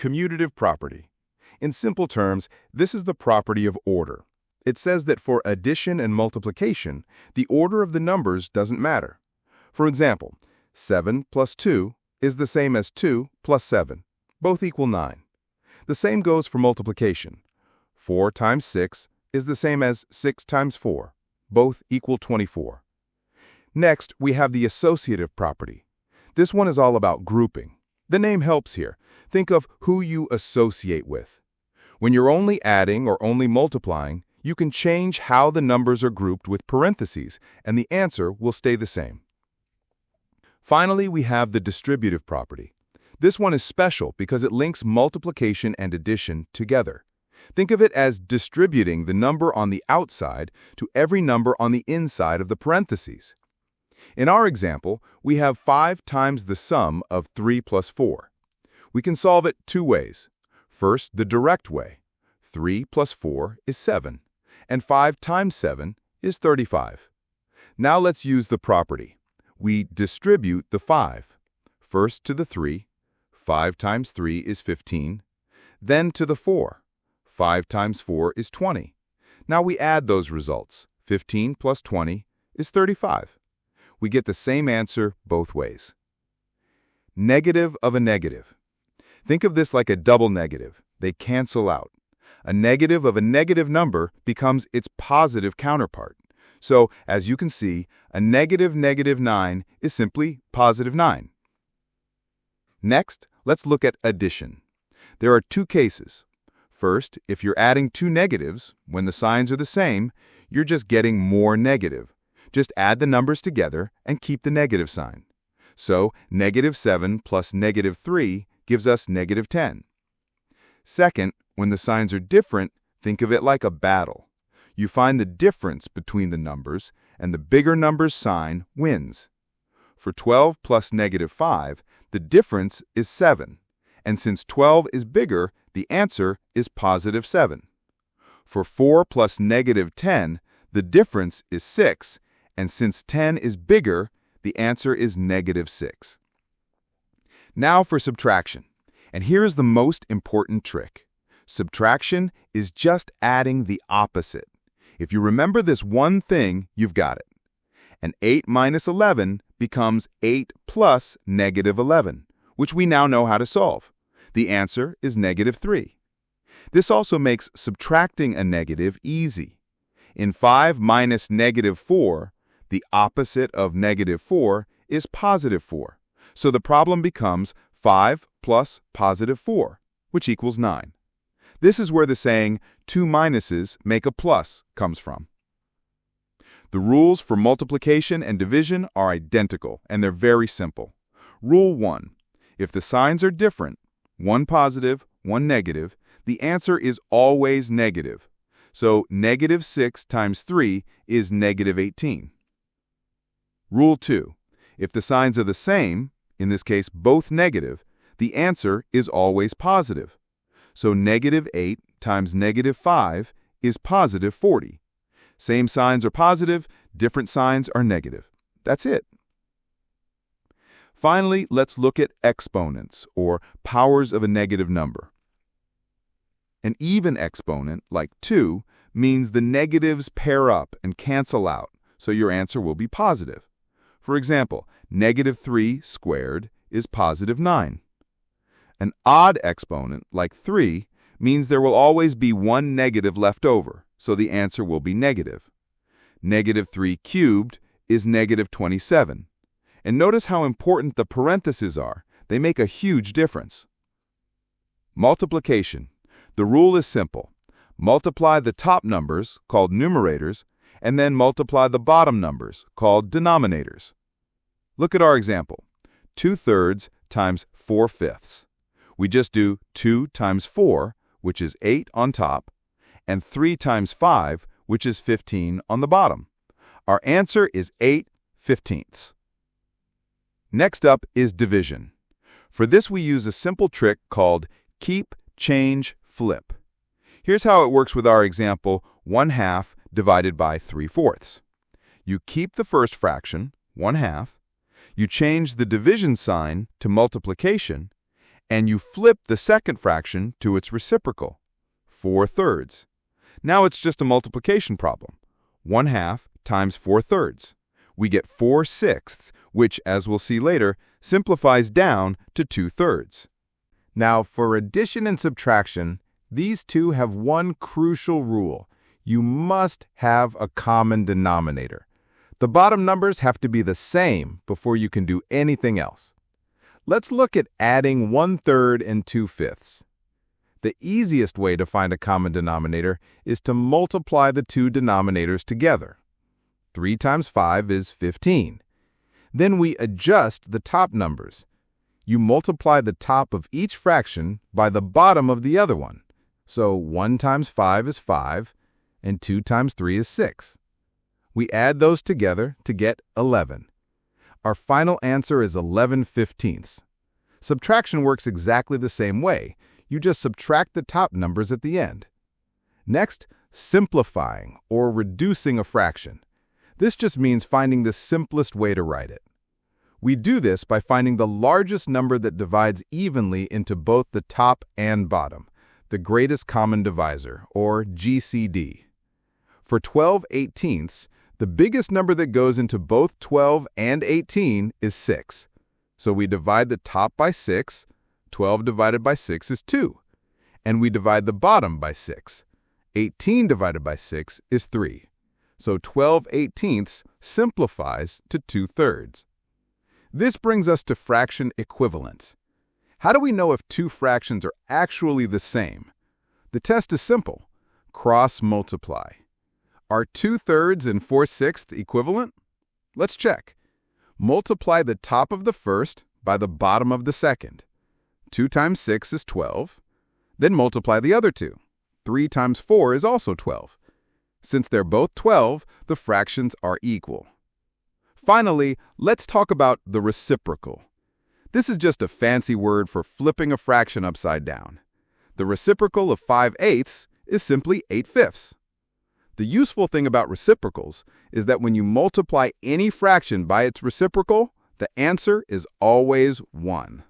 Commutative property. In simple terms, this is the property of order. It says that for addition and multiplication, the order of the numbers doesn't matter. For example, 7 plus 2 is the same as 2 plus 7. Both equal 9. The same goes for multiplication. 4 times 6 is the same as 6 times 4. Both equal 24. Next, we have the associative property. This one is all about grouping. The name helps here. Think of who you associate with. When you're only adding or only multiplying, you can change how the numbers are grouped with parentheses, and the answer will stay the same. Finally, we have the distributive property. This one is special because it links multiplication and addition together. Think of it as distributing the number on the outside to every number on the inside of the parentheses. In our example, we have 5 times the sum of 3 plus 4. We can solve it two ways. First, the direct way. 3 plus 4 is 7, and 5 times 7 is 35. Now let's use the property. We distribute the 5. First to the 3, 5 times 3 is 15. Then to the 4, 5 times 4 is 20. Now we add those results. 15 plus 20 is 35. We get the same answer both ways. Negative of a negative. Think of this like a double negative. They cancel out. A negative of a negative number becomes its positive counterpart. So, as you can see, a negative negative 9 is simply positive 9. Next, let's look at addition. There are two cases. First, if you're adding two negatives, when the signs are the same, you're just getting more negative. Just add the numbers together and keep the negative sign. So, negative 7 plus negative 3 gives us negative 10. Second, when the signs are different, think of it like a battle. You find the difference between the numbers, and the bigger number's sign wins. For 12 plus negative 5, the difference is 7. And since 12 is bigger, the answer is positive 7. For 4 plus negative 10, the difference is 6. And since 10 is bigger, the answer is negative 6. Now for subtraction. And here is the most important trick. Subtraction is just adding the opposite. If you remember this one thing, you've got it. And 8 minus 11 becomes 8 plus negative 11, which we now know how to solve. The answer is negative 3. This also makes subtracting a negative easy. In 5 minus negative 4, the opposite of negative 4 is positive 4. So the problem becomes 5 plus positive 4, which equals 9. This is where the saying, 2 minuses make a plus, comes from. The rules for multiplication and division are identical, and they're very simple. Rule 1. If the signs are different, one positive, one negative, the answer is always negative. So negative 6 times 3 is negative 18. Rule 2. If the signs are the same, in this case both negative, the answer is always positive. So negative 8 times negative 5 is positive 40. Same signs are positive, different signs are negative. That's it. Finally, let's look at exponents, or powers of a negative number. An even exponent, like 2, means the negatives pair up and cancel out, so your answer will be positive. For example, negative 3 squared is positive 9. An odd exponent, like 3, means there will always be one negative left over, so the answer will be negative. Negative 3 cubed is negative 27. And notice how important the parentheses are. They make a huge difference. Multiplication. The rule is simple. Multiply the top numbers, called numerators, and then multiply the bottom numbers, called denominators. Look at our example. 2/3 times 4/5. We just do 2 times 4, which is 8 on top, and 3 times 5, which is 15 on the bottom. Our answer is 8/15. Next up is division. For this we use a simple trick called keep, change, flip. Here's how it works with our example, 1/2 divided by 3/4. You keep the first fraction, 1/2, you change the division sign to multiplication, and you flip the second fraction to its reciprocal, 4/3. Now it's just a multiplication problem. 1/2 times 4/3. We get 4/6, which, as we'll see later, simplifies down to 2/3. Now, for addition and subtraction, these two have one crucial rule. You must have a common denominator. The bottom numbers have to be the same before you can do anything else. Let's look at adding 1/3 and 2/5. The easiest way to find a common denominator is to multiply the two denominators together. 3 times 5 is 15. Then we adjust the top numbers. You multiply the top of each fraction by the bottom of the other one. So 1 times 5 is 5, and 2 times 3 is 6. We add those together to get 11. Our final answer is 11/15. Subtraction works exactly the same way. You just subtract the top numbers at the end. Next, simplifying or reducing a fraction. This just means finding the simplest way to write it. We do this by finding the largest number that divides evenly into both the top and bottom, the greatest common divisor, or GCD. For 12/18, the biggest number that goes into both 12 and 18 is 6. So we divide the top by 6. 12 divided by 6 is 2. And we divide the bottom by 6. 18 divided by 6 is 3. So 12/18 simplifies to 2/3. This brings us to fraction equivalence. How do we know if two fractions are actually the same? The test is simple. Cross-multiply. Are 2/3 and 4/6 equivalent? Let's check. Multiply the top of the first by the bottom of the second. 2 times 6 is 12. Then multiply the other two. 3 times 4 is also 12. Since they're both 12, the fractions are equal. Finally, let's talk about the reciprocal. This is just a fancy word for flipping a fraction upside down. The reciprocal of 5/8 is simply 8/5. The useful thing about reciprocals is that when you multiply any fraction by its reciprocal, the answer is always 1.